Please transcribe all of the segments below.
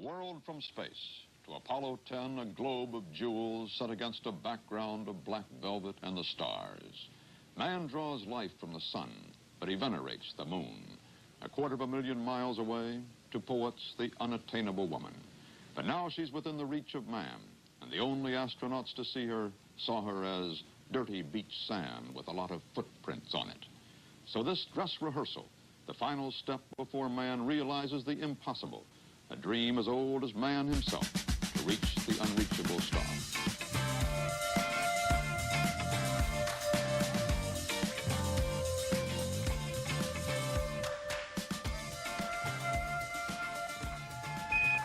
world from space. To Apollo 10, a globe of jewels set against a background of black velvet and the stars. Man draws life from the sun, but he venerates the moon. 250,000 miles away, to poets, the unattainable woman. But now she's within the reach of man, and the only astronauts to see her saw her as dirty beach sand with a lot of footprints on it. So this dress rehearsal, the final step before man realizes the impossible, a dream as old as man himself, to reach the unreachable star.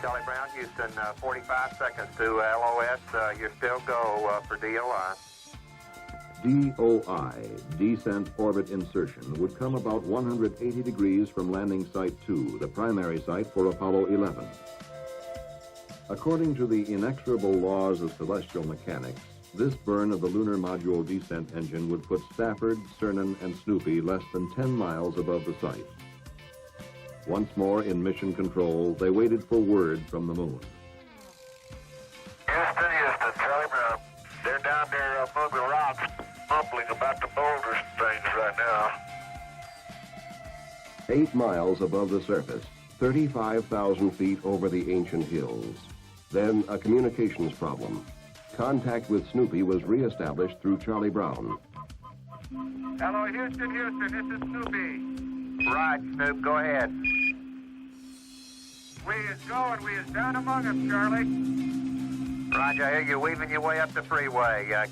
Charlie Brown, Houston, 45 seconds to LOS. You're still go for DOI. DOI, Descent Orbit Insertion, would come about 180 degrees from landing site 2, the primary site for Apollo 11. According to the inexorable laws of celestial mechanics, this burn of the lunar module descent engine would put Stafford, Cernan, and Snoopy less than 10 miles above the site. Once more in mission control, they waited for word from the moon. Houston, Charlie Brown. They're down there moving rocks, mumbling about the boulders and things right now. 8 miles above the surface, 35,000 feet over the ancient hills. Then a communications problem. Contact with Snoopy was reestablished through Charlie Brown. Hello, Houston, this is Snoopy. Right, Snoop, go ahead. We is going, we is down among them, Charlie. Roger, I hear you weaving your way up the freeway.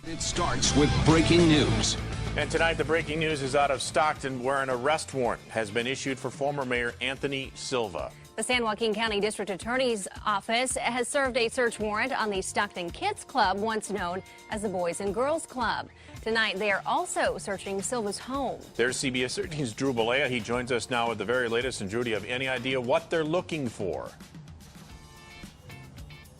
It starts with breaking news. And tonight, the breaking news is out of Stockton, where an arrest warrant has been issued for former Mayor Anthony Silva. The San Joaquin County District Attorney's Office has served a search warrant on the Stockton Kids Club, once known as the Boys and Girls Club. Tonight, they are also searching Silva's home. There's CBS 13's Drew Balea. He joins us now with the very latest. And Drew, do you have any idea what they're looking for?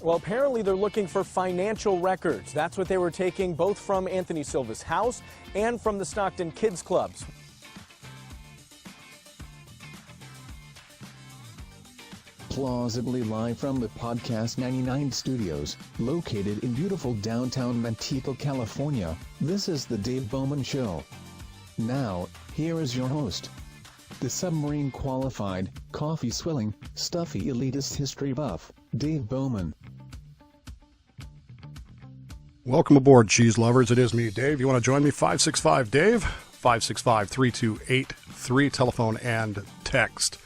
Well, apparently they're looking for financial records. That's what they were taking both from Anthony Silva's house and from the Stockton Kids Clubs. Plausibly live from the Podcast 99 studios, located in beautiful downtown Manteca, California, this is the Dave Bowman Show. Now, here is your host, the submarine qualified, coffee-swilling, stuffy elitist history buff, Dave Bowman. Welcome aboard, cheese lovers. It is me, Dave. You want to join me? 565-DAVE, 565-3283, telephone and text.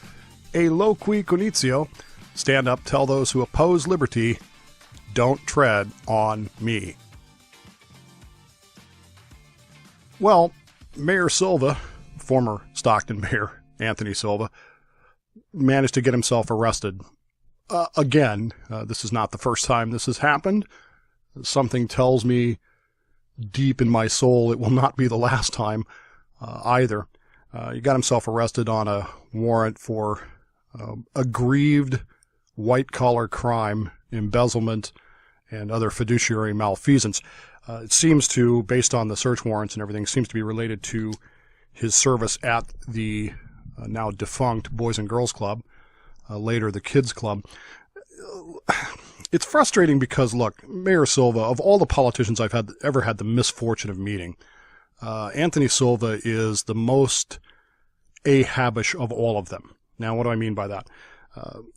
A loqui conitio, stand up, tell those who oppose liberty, don't tread on me. Well, Mayor Silva, former Stockton Mayor Anthony Silva, managed to get himself arrested. Again, this is not the first time this has happened. Something tells me deep in my soul it will not be the last time either. He got himself arrested on a warrant for aggrieved white-collar crime, embezzlement, and other fiduciary malfeasance. It seems to, based on the search warrants and everything, seems to be related to his service at the now defunct Boys and Girls Club, later the Kids Club. It's frustrating because, look, Mayor Silva, of all the politicians I've ever had the misfortune of meeting, Anthony Silva is the most Ahabish of all of them. Now, what do I mean by that?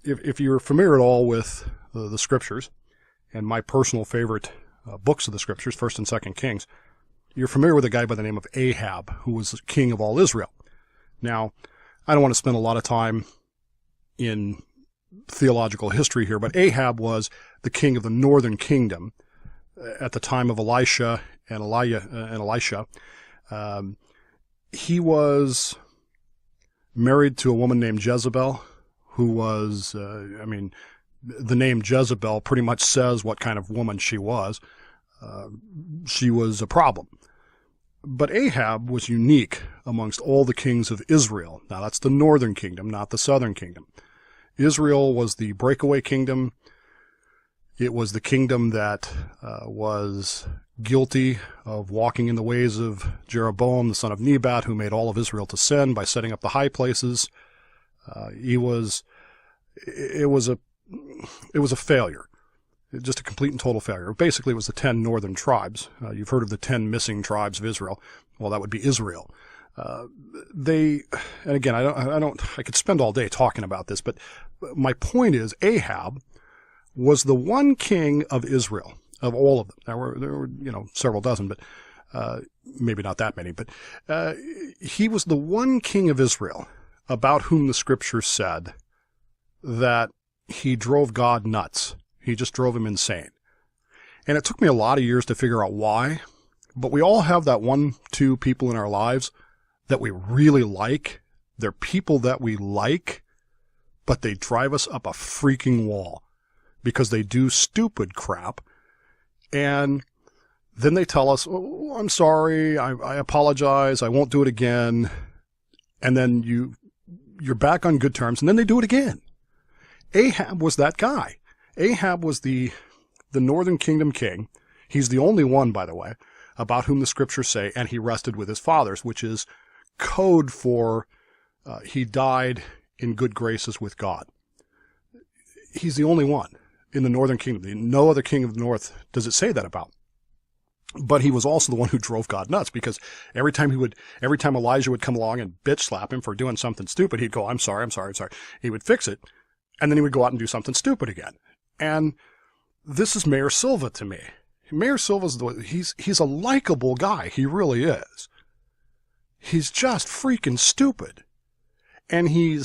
If you're familiar at all with the scriptures, and my personal favorite books of the scriptures, 1st and 2nd Kings, you're familiar with a guy by the name of Ahab, who was king of all Israel. Now, I don't want to spend a lot of time in theological history here, but Ahab was the king of the northern kingdom at the time of Elisha and Elisha. He was married to a woman named Jezebel, who was, the name Jezebel pretty much says what kind of woman she was. She was a problem. But Ahab was unique amongst all the kings of Israel. Now, that's the northern kingdom, not the southern kingdom. Israel was the breakaway kingdom. It was the kingdom that was guilty of walking in the ways of Jeroboam, the son of Nebat, who made all of Israel to sin by setting up the high places. It was a failure, just a complete and total failure. Basically, it was the 10 northern tribes. You've heard of the 10 missing tribes of Israel. Well, that would be Israel. And again, I could spend all day talking about this, but my point is Ahab was the one king of Israel, of all of them. There were several dozen, but maybe not that many, but he was the one king of Israel about whom the scriptures said that he drove God nuts. He just drove him insane. And it took me a lot of years to figure out why, but we all have that 1-2 people in our lives that we really like. They're people that we like, but they drive us up a freaking wall because they do stupid crap. And then they tell us, oh, I'm sorry, I apologize, I won't do it again. And then you're back on good terms, and then they do it again. Ahab was that guy. Ahab was the northern kingdom king. He's the only one, by the way, about whom the scriptures say, and he rested with his fathers, which is code for he died in good graces with God. He's the only one in the northern kingdom. No other king of the north does it say that about. But he was also the one who drove God nuts, because every time Elijah would come along and bitch slap him for doing something stupid, he'd go, I'm sorry. He would fix it, and then he would go out and do something stupid again. And this is Mayor Silva to me. Mayor Silva's he's a likable guy. He really is. He's just freaking stupid. And he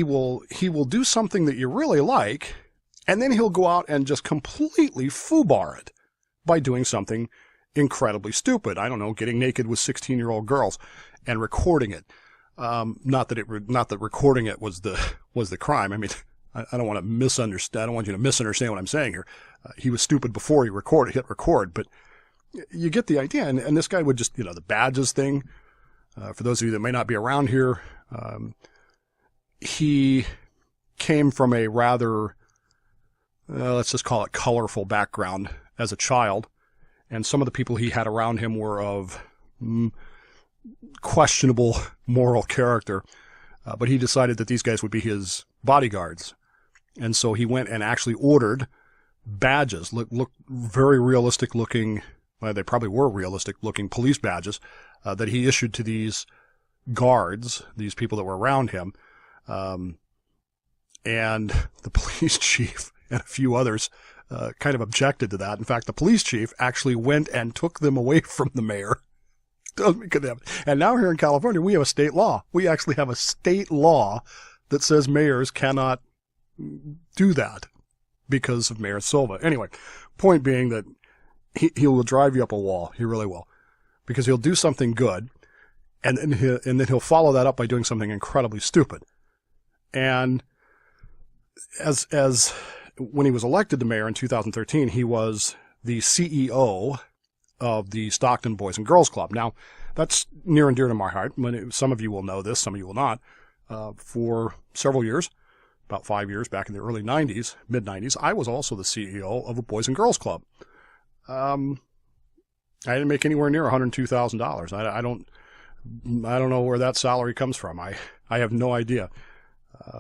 will do something that you really like, and then he'll go out and just completely foobar it by doing something incredibly stupid. I don't know, getting naked with 16-year-old girls and recording it. Not that recording it was the crime. I mean, I don't want to misunderstand. I don't want you to misunderstand what I'm saying here. He was stupid before he hit record, but you get the idea. And this guy would just, the badges thing. For those of you that may not be around here, he came from a rather, let's just call it colorful background as a child. And some of the people he had around him were of questionable moral character. But he decided that these guys would be his bodyguards. And so he went and actually ordered badges, look very realistic looking, well, they probably were realistic looking police badges, that he issued to these guards, these people that were around him. And the police chief and a few others kind of objected to that. In fact, the police chief actually went and took them away from the mayor. And now here in California, we have a state law. We actually have a state law that says mayors cannot do that because of Mayor Silva. Anyway, point being that he will drive you up a wall. He really will. Because he'll do something good, and then he'll follow that up by doing something incredibly stupid. And as when he was elected to mayor in 2013, he was the CEO of the Stockton Boys and Girls Club. Now, that's near and dear to my heart. Some of you will know this, some of you will not. For several years, about 5 years back in the early 90s, mid-90s, I was also the CEO of a Boys and Girls Club. I didn't make anywhere near $102,000. I don't know where that salary comes from. I have no idea.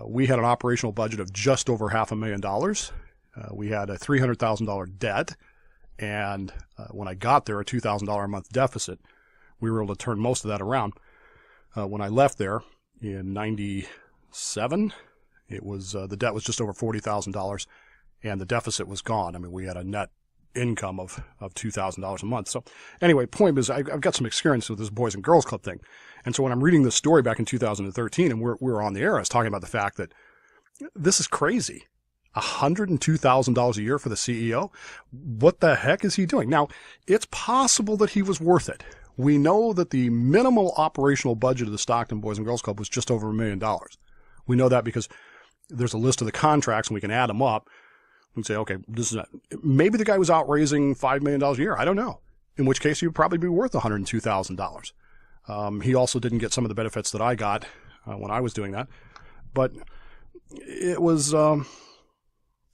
We had an operational budget of just over $500,000. We had a $300,000 debt. And when I got there, a $2,000 a month deficit. We were able to turn most of that around. When I left there in 97, it was the debt was just over $40,000, and the deficit was gone. I mean, we had a net income of $2,000 a month. So anyway, point is, I've got some experience with this Boys and Girls Club thing. And so when I'm reading this story back in 2013, and we're on the air, I was talking about the fact that this is crazy. $102,000 a year for the CEO? What the heck is he doing? Now, it's possible that he was worth it. We know that the minimal operational budget of the Stockton Boys and Girls Club was just over $1 million. We know that because there's a list of the contracts and we can add them up and say, okay, maybe the guy was out raising $5 million a year. I don't know. In which case he would probably be worth $102,000. He also didn't get some of the benefits that I got when I was doing that. But it was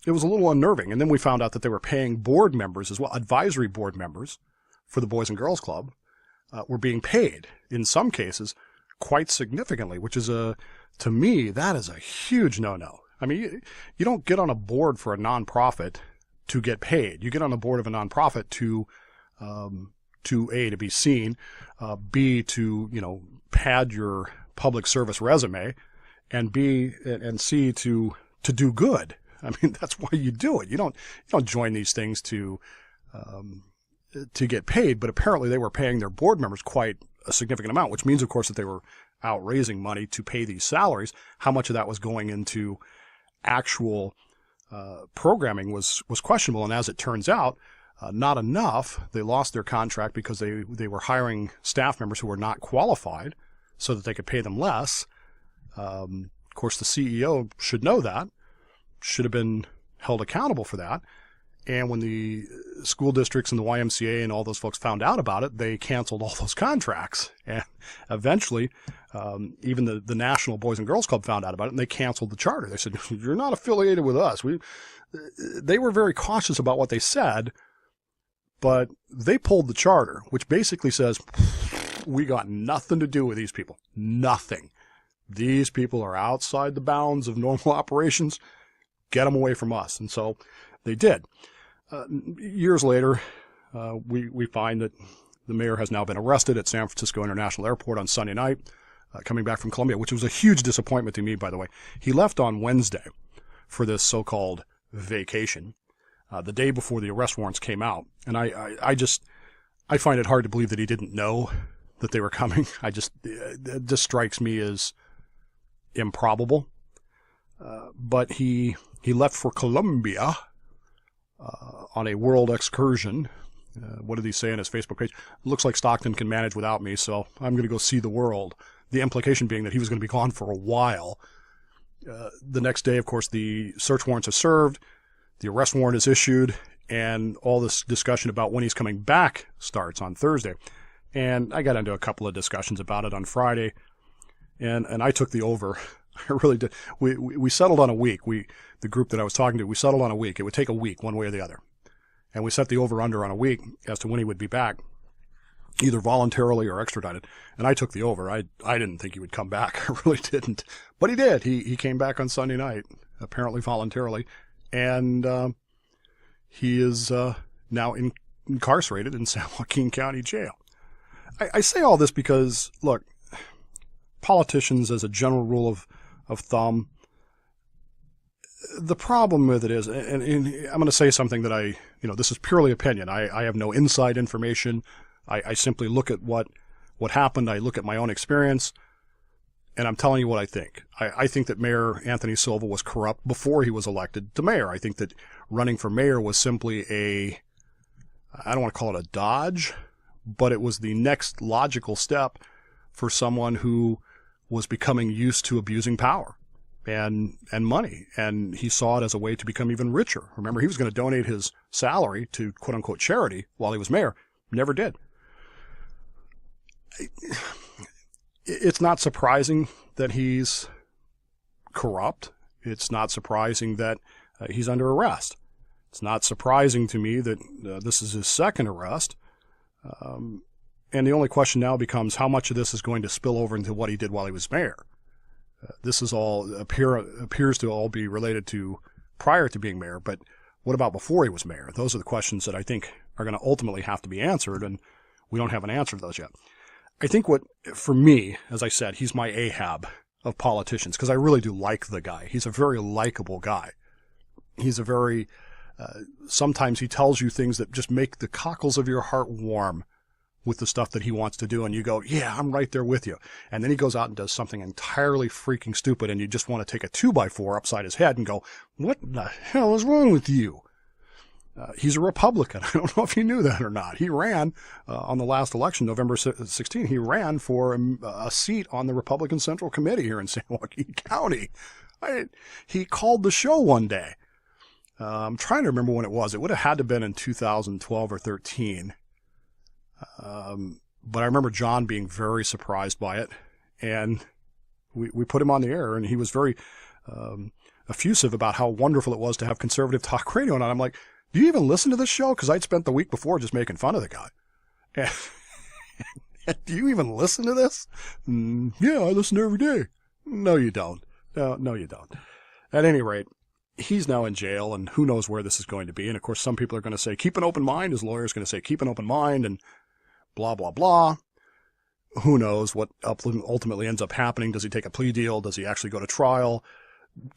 it was a little unnerving. And then we found out that they were paying board members as well, advisory board members for the Boys and Girls Club, were being paid, in some cases, quite significantly, which is to me, that is a huge no-no. I mean, you don't get on a board for a nonprofit to get paid. You get on a board of a nonprofit to A, to be seen, B, to, pad your public service resume, and B, and C, to do good. I mean, that's why you do it. You don't join these things to get paid, but apparently they were paying their board members quite a significant amount, which means, of course, that they were out raising money to pay these salaries. How much of that was going into actual programming was questionable, and as it turns out, not enough. They lost their contract because they were hiring staff members who were not qualified so that they could pay them less. Of course, the CEO should know that, should have been held accountable for that. And when the school districts and the YMCA and all those folks found out about it, they canceled all those contracts. And eventually, even the National Boys and Girls Club found out about it, and they canceled the charter. They said, "You're not affiliated with us." They were very cautious about what they said, but they pulled the charter, which basically says, we got nothing to do with these people. Nothing. These people are outside the bounds of normal operations. Get them away from us. And so they did. Years later, we find that the mayor has now been arrested at San Francisco International Airport on Sunday night, coming back from Colombia, which was a huge disappointment to me, by the way. He left on Wednesday for this so-called vacation, the day before the arrest warrants came out. And I find it hard to believe that he didn't know that they were coming. It just strikes me as improbable. But he left for Colombia on a world excursion. What did he say on his Facebook page? Looks like Stockton can manage without me, so I'm going to go see the world. The implication being that he was going to be gone for a while. The next day, of course, the search warrants are served, the arrest warrant is issued, and all this discussion about when he's coming back starts on Thursday. And I got into a couple of discussions about it on Friday, and I took the over. I really did. We settled on a week. The group that I was talking to, we settled on a week. It would take a week, one way or the other. And we set the over-under on a week as to when he would be back, either voluntarily or extradited. And I took the over. I didn't think he would come back. I really didn't. But he did. He came back on Sunday night, apparently voluntarily. And he is now incarcerated in San Joaquin County Jail. I say all this because, look, politicians, as a general rule of thumb, the problem with it is, and I'm going to say something that this is purely opinion. I have no inside information. I simply look at what happened. I look at my own experience, and I'm telling you what I think. I think that Mayor Anthony Silva was corrupt before he was elected to mayor. I think that running for mayor was simply I don't want to call it a dodge, but it was the next logical step for someone who was becoming used to abusing power and money. And he saw it as a way to become even richer. Remember, he was going to donate his salary to quote unquote charity while he was mayor. Never did. It's not surprising that he's corrupt. It's not surprising that he's under arrest. It's not surprising to me that this is his second arrest. And the only question now becomes how much of this is going to spill over into what he did while he was mayor. This is all appears to all be related to prior to being mayor, but what about before he was mayor? Those are the questions that I think are going to ultimately have to be answered, and we don't have an answer to those yet. I think for me, as I said, he's my Ahab of politicians, because I really do like the guy. He's a very likable guy. He's a very, sometimes he tells you things that just make the cockles of your heart warm with the stuff that he wants to do, and you go, yeah, I'm right there with you. And then he goes out and does something entirely freaking stupid, and you just want to take a 2x4 upside his head and go, what the hell is wrong with you? He's a Republican. I don't know if you knew that or not. He ran on the last election, November 16, he ran for a seat on the Republican Central Committee here in San Joaquin County. He called the show one day. I'm trying to remember when it was. It would have had to have been in 2012 or 13. But I remember John being very surprised by it, and we put him on the air, and he was very effusive about how wonderful it was to have conservative talk radio. And I'm like, do you even listen to this show? Because I'd spent the week before just making fun of the guy. And do you even listen to this? Yeah, I listen every day. No, you don't. No, you don't. At any rate, he's now in jail, and who knows where this is going to be. And, of course, some people are going to say, keep an open mind. His lawyer's going to say, keep an open mind, and blah, blah, blah. Who knows what ultimately ends up happening? Does he take a plea deal? Does he actually go to trial?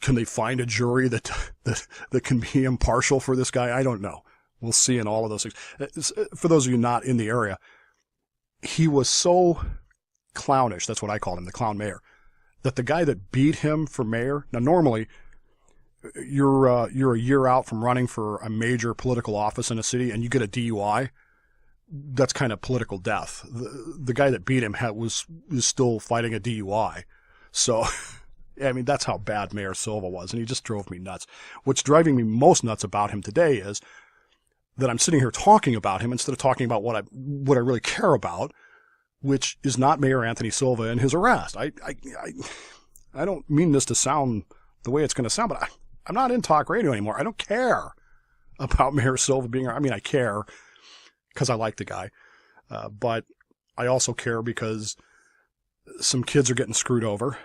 Can they find a jury that can be impartial for this guy? I don't know. We'll see in all of those things. For those of you not in the area, he was so clownish, that's what I called him, the clown mayor, that the guy that beat him for mayor, now normally you're a year out from running for a major political office in a city and you get a DUI, that's kind of political death. The guy that beat him is still fighting a DUI. So, I mean, that's how bad Mayor Silva was, and he just drove me nuts. What's driving me most nuts about him today is that I'm sitting here talking about him instead of talking about what I really care about, which is not Mayor Anthony Silva and his arrest. I don't mean this to sound the way it's going to sound, but I'm not in talk radio anymore. I don't care about Mayor Silva being, I mean, I care because I like the guy, but I also care because some kids are got screwed over.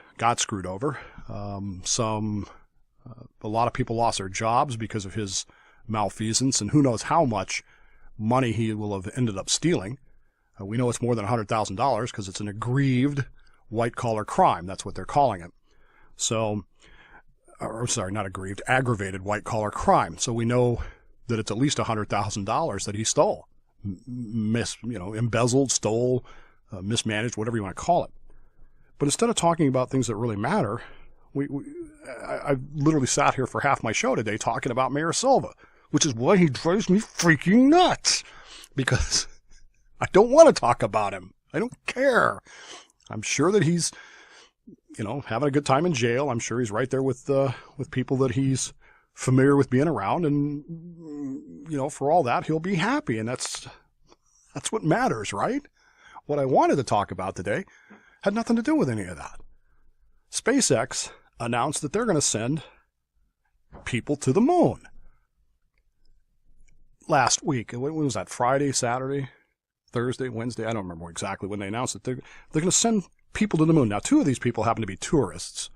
A lot of people lost their jobs because of his malfeasance, and who knows how much money he will have ended up stealing. We know it's more than $100,000 because it's an aggrieved white-collar crime. That's what they're calling it. So, not aggrieved, aggravated white-collar crime. So we know that it's at least $100,000 that he stole. Embezzled, stole, mismanaged, whatever you want to call it. But instead of talking about things that really matter, I literally sat here for half my show today talking about Mayor Silva, which is why he drives me freaking nuts. Because I don't want to talk about him. I don't care. I'm sure that he's, having a good time in jail. I'm sure he's right there with people that he's familiar with being around. And, for all that, he'll be happy. And that's what matters, right? What I wanted to talk about today had nothing to do with any of that. SpaceX announced that they're going to send people to the moon. Last week, when was that? Friday, Saturday, Thursday, Wednesday? I don't remember exactly when they announced it. They're going to send people to the moon. Now, two of these people happen to be tourists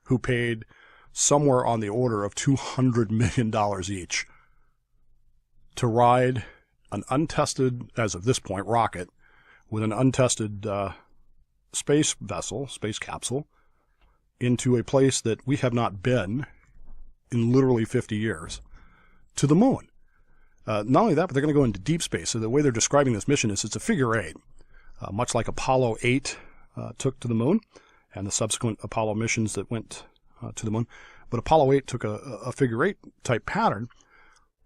who paid somewhere on the order of $200 million each to ride an untested, as of this point, rocket with an untested space capsule, into a place that we have not been in literally 50 years, to the moon. Not only that, but they're going to go into deep space. So the way they're describing this mission is it's a figure eight, much like Apollo 8 took to the moon and the subsequent Apollo missions that went to the moon. But Apollo 8 took a figure eight type pattern,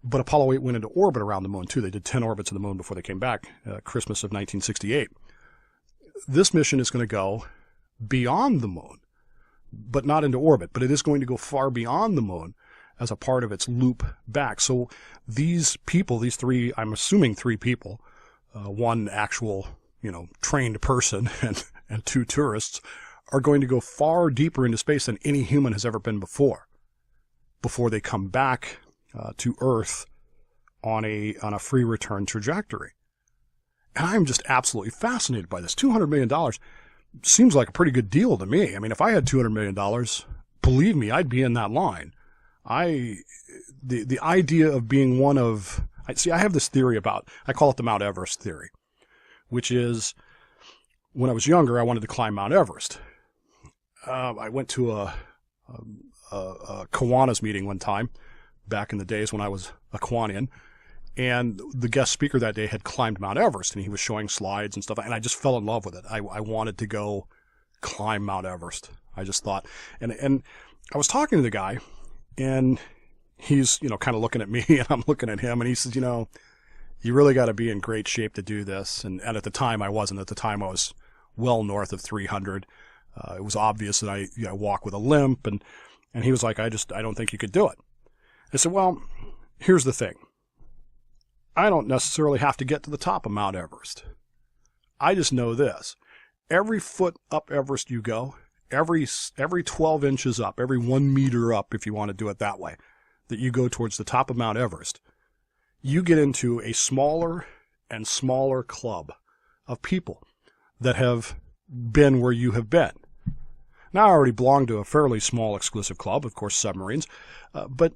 but Apollo 8 went into orbit around the moon too. They did 10 orbits of the moon before they came back, Christmas of 1968. This mission is going to go beyond the moon, but not into orbit, but it is going to go far beyond the moon as a part of its loop back. So these people, these three, I'm assuming three people, one actual, trained person and two tourists, are going to go far deeper into space than any human has ever been before they come back to Earth on a free return trajectory. And I'm just absolutely fascinated by this. $200 million seems like a pretty good deal to me. I mean, if I had $200 million, believe me, I'd be in that line. The idea of being one of, I have this theory I call it the Mount Everest theory, which is when I was younger, I wanted to climb Mount Everest. I went to a Kiwanis meeting one time back in the days when I was a Kiwanian. And the guest speaker that day had climbed Mount Everest, and he was showing slides and stuff, and I just fell in love with it. I wanted to go climb Mount Everest. I just thought, and I was talking to the guy, and he's, kind of looking at me, and I'm looking at him, and he says, you really got to be in great shape to do this. And at the time I wasn't. At the time I was well north of 300. It was obvious that I walk with a limp, and he was like, I don't think you could do it. I said, well, here's the thing. I don't necessarily have to get to the top of Mount Everest. I just know this. Every foot up Everest you go, every 12 inches up, every 1 meter up, if you want to do it that way, that you go towards the top of Mount Everest, you get into a smaller and smaller club of people that have been where you have been. Now, I already belong to a fairly small exclusive club, of course, submarines, but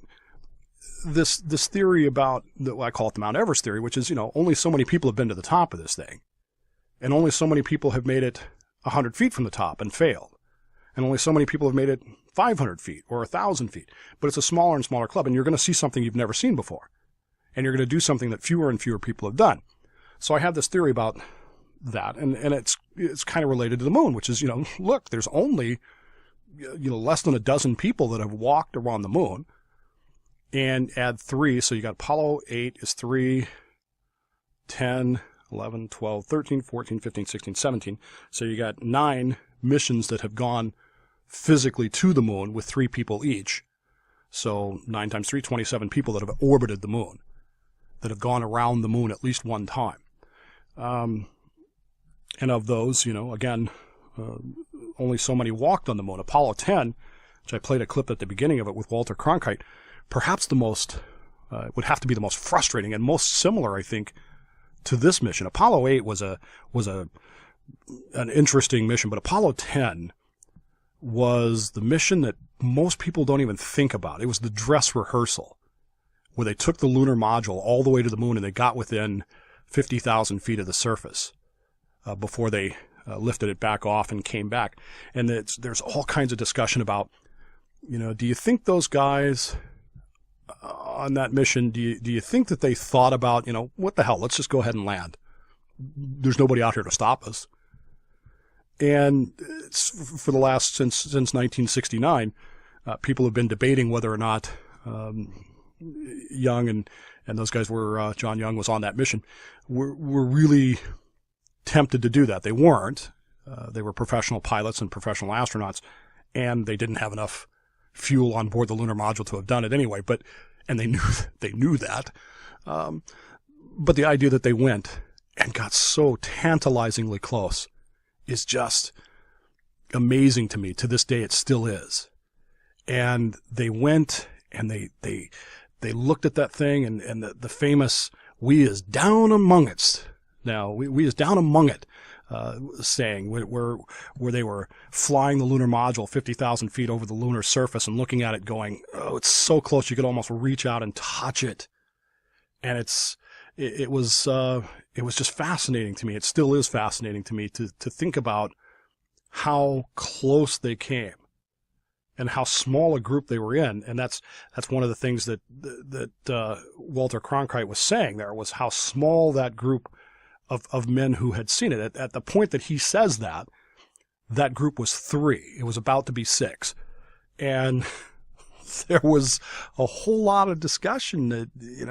this theory about, I call it the Mount Everest theory, which is, only so many people have been to the top of this thing, and only so many people have made it 100 feet from the top and failed, and only so many people have made it 500 feet or 1,000 feet, but it's a smaller and smaller club, and you're going to see something you've never seen before, and you're going to do something that fewer and fewer people have done. So I have this theory about that, and it's kind of related to the moon, which is, look, there's only, less than a dozen people that have walked around the moon, and add 3, so you got Apollo 8 is 3, 10, 11, 12, 13, 14, 15, 16, 17, so you got 9 missions that have gone physically to the moon with 3 people each, so 9 times 3, 27 people that have orbited the moon, that have gone around the moon at least one time. And of those, again, only so many walked on the moon. Apollo 10, which I played a clip at the beginning of it with Walter Cronkite, perhaps the most, would have to be the most frustrating and most similar, I think, to this mission. Apollo 8 was an interesting mission, but Apollo 10 was the mission that most people don't even think about. It was the dress rehearsal, where they took the lunar module all the way to the moon and they got within 50,000 feet of the surface before they lifted it back off and came back. And there's all kinds of discussion about, do you think those guys on that mission, do you think that they thought about, what the hell, let's just go ahead and land. There's nobody out here to stop us. And for the last, since 1969, people have been debating whether or not Young and those guys were, John Young was on that mission, were really tempted to do that. They weren't. They were professional pilots and professional astronauts, and they didn't have enough fuel on board the lunar module to have done it anyway. And they knew that. But the idea that they went and got so tantalizingly close is just amazing to me. To this day, it still is. And they went and they looked at that thing and the famous "we is down among it." Now, we is down among it, saying where they were flying the lunar module 50,000 feet over the lunar surface and looking at it going, oh, it's so close you could almost reach out and touch it. And it was just fascinating to me. It still is fascinating to me to think about how close they came and how small a group they were in. And that's one of the things that Walter Cronkite was saying there, was how small that group of men who had seen it. At the point that he says that group was 3. It was about to be 6. And there was a whole lot of discussion that,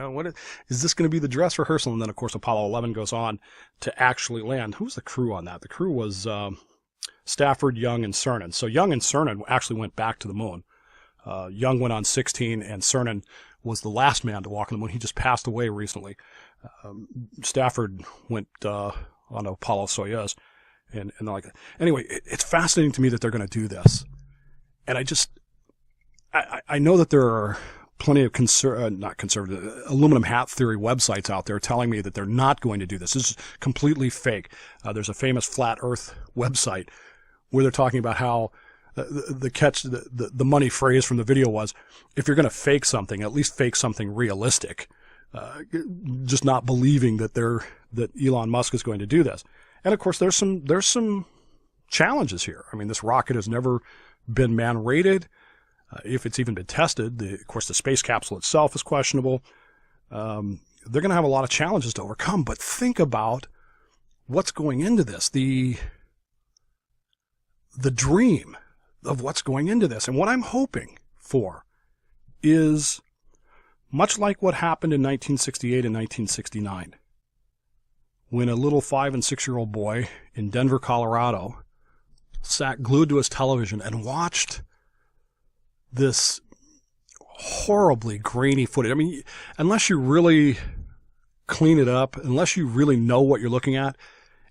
what is this going to be, the dress rehearsal? And then, of course, Apollo 11 goes on to actually land. Who's the crew on that? The crew was Stafford, Young, and Cernan. So Young and Cernan actually went back to the moon. Young went on 16, and Cernan was the last man to walk on the moon. He just passed away recently. Stafford went on Apollo Soyuz, and like that. Anyway, it's fascinating to me that they're going to do this, and I know that there are plenty of not conservative, aluminum hat theory websites out there telling me that they're not going to do this. This is completely fake. There's a famous flat Earth website where they're talking about how the money phrase from the video was, if you're going to fake something, at least fake something realistic. Just not believing that Elon Musk is going to do this. And of course, there's some challenges here. I mean, this rocket has never been man-rated. If it's even been tested, of course, the space capsule itself is questionable. They're going to have a lot of challenges to overcome. But think about what's going into this, the dream of what's going into this. And what I'm hoping for is, much like what happened in 1968 and 1969, when a little 5- and 6-year-old boy in Denver, Colorado, sat glued to his television and watched this horribly grainy footage. I mean, unless you really clean it up, unless you really know what you're looking at,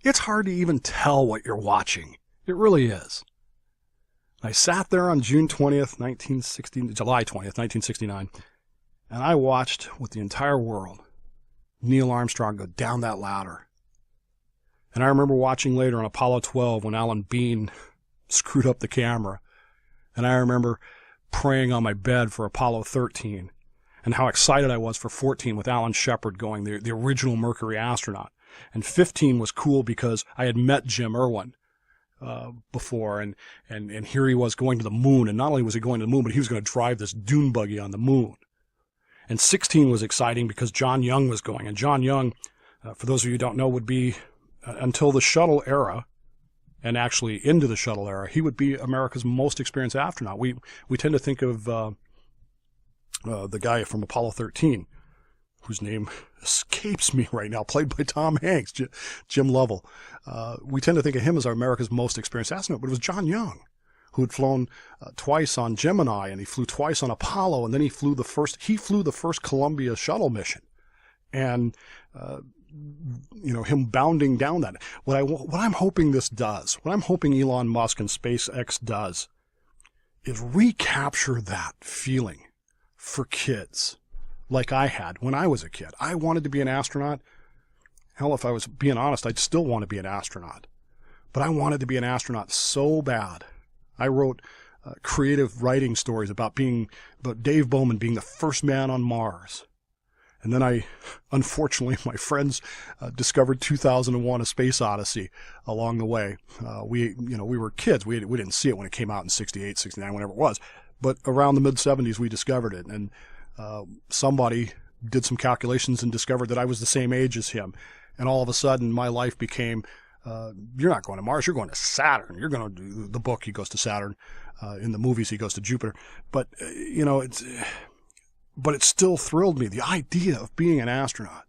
it's hard to even tell what you're watching. It really is. I sat there on July 20th, 1969, and I watched with the entire world Neil Armstrong go down that ladder. And I remember watching later on Apollo 12 when Alan Bean screwed up the camera. And I remember praying on my bed for Apollo 13 and how excited I was for 14 with Alan Shepard going, the original Mercury astronaut. And 15 was cool because I had met Jim Irwin before, and here he was going to the moon. And not only was he going to the moon, but he was going to drive this dune buggy on the moon. And 16 was exciting because John Young was going. And John Young, for those of you who don't know, would be, until the shuttle era, and actually into the shuttle era, he would be America's most experienced astronaut. We tend to think of the guy from Apollo 13, whose name escapes me right now, played by Tom Hanks, Jim Lovell. We tend to think of him as America's most experienced astronaut, but it was John Young, who had flown twice on Gemini, and he flew twice on Apollo, and then he flew the first Columbia shuttle mission. And him bounding down that. What I'm hoping this does, what I'm hoping Elon Musk and SpaceX does, is recapture that feeling for kids like I had when I was a kid. I wanted to be an astronaut. Hell, if I was being honest, I'd still want to be an astronaut. But I wanted to be an astronaut so bad. I wrote creative writing stories about Dave Bowman being the first man on Mars. And then unfortunately, my friends discovered 2001: A Space Odyssey along the way. We were kids. We didn't see it when it came out in 68, 69, whenever it was. But around the mid-70s, we discovered it. And somebody did some calculations and discovered that I was the same age as him. And all of a sudden, my life became, you're not going to Mars, you're going to Saturn. You're going to do the book, he goes to Saturn. In the movies, he goes to Jupiter. But, but it still thrilled me. The idea of being an astronaut,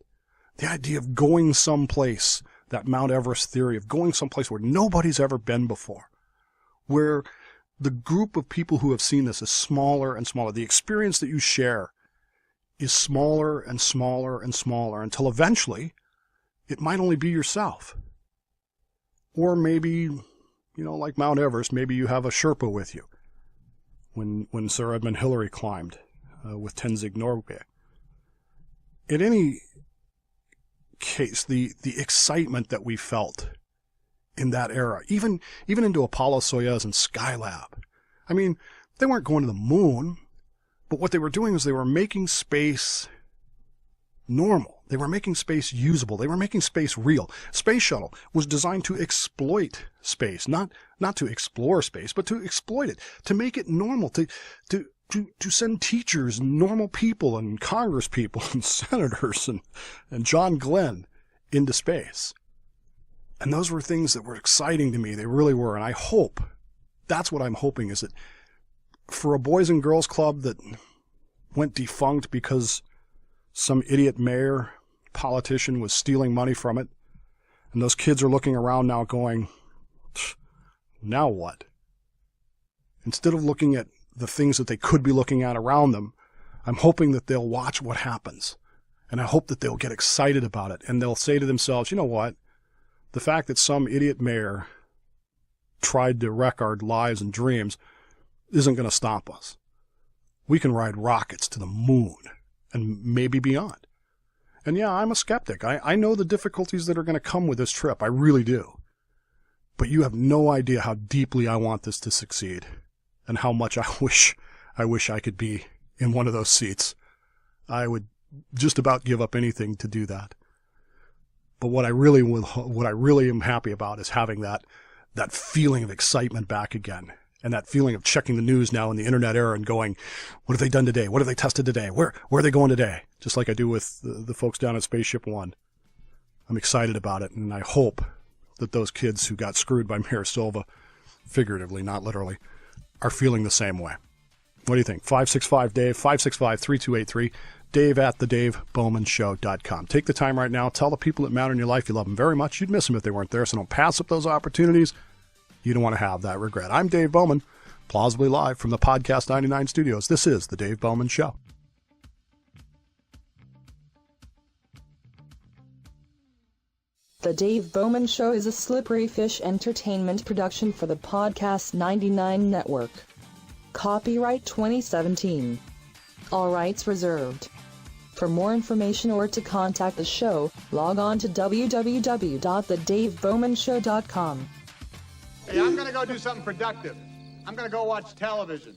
the idea of going someplace, that Mount Everest theory of going someplace where nobody's ever been before, where the group of people who have seen this is smaller and smaller. The experience that you share is smaller and smaller and smaller until eventually it might only be yourself. Or maybe, like Mount Everest, maybe you have a Sherpa with you when Sir Edmund Hillary climbed. With Tenzing Norgay. In any case, the excitement that we felt in that era, even into Apollo, Soyuz, and Skylab. I mean, they weren't going to the moon, but what they were doing is they were making space normal. They were making space usable. They were making space real. Space Shuttle was designed to exploit space, not to explore space, but to exploit it, to make it normal, to send teachers, normal people, and Congress people, and senators, and John Glenn into space. And those were things that were exciting to me. They really were. And I hope, that's what I'm hoping, is that for a Boys and Girls Club that went defunct because some idiot mayor, politician was stealing money from it, and those kids are looking around now going, now what? Instead of looking at the things that they could be looking at around them, I'm hoping that they'll watch what happens. And I hope that they'll get excited about it. And they'll say to themselves, you know what? The fact that some idiot mayor tried to wreck our lives and dreams isn't going to stop us. We can ride rockets to the moon and maybe beyond. And yeah, I'm a skeptic. I know the difficulties that are going to come with this trip. I really do. But you have no idea how deeply I want this to succeed and how much I wish I could be in one of those seats. I would just about give up anything to do that. But what I really am happy about is having that feeling of excitement back again. And that feeling of checking the news now in the internet era and going, what have they done today? What have they tested today? Where are they going today? Just like I do with the folks down at Spaceship One. I'm excited about it, and I hope that those kids who got screwed by Mayor Silva, figuratively, not literally, are feeling the same way. What do you think? 565-DAVE, 565-3283, dave@thedavebowmanshow.com. Take the time right now. Tell the people that matter in your life you love them very much. You'd miss them if they weren't there, so don't pass up those opportunities. You don't want to have that regret. I'm Dave Bowman, plausibly live from the Podcast 99 studios. This is The Dave Bowman Show. The Dave Bowman Show is a Slippery Fish Entertainment production for the Podcast 99 Network. Copyright 2017. All rights reserved. For more information or to contact the show, log on to www.thedavebowmanshow.com. Hey, I'm going to go do something productive. I'm going to go watch television.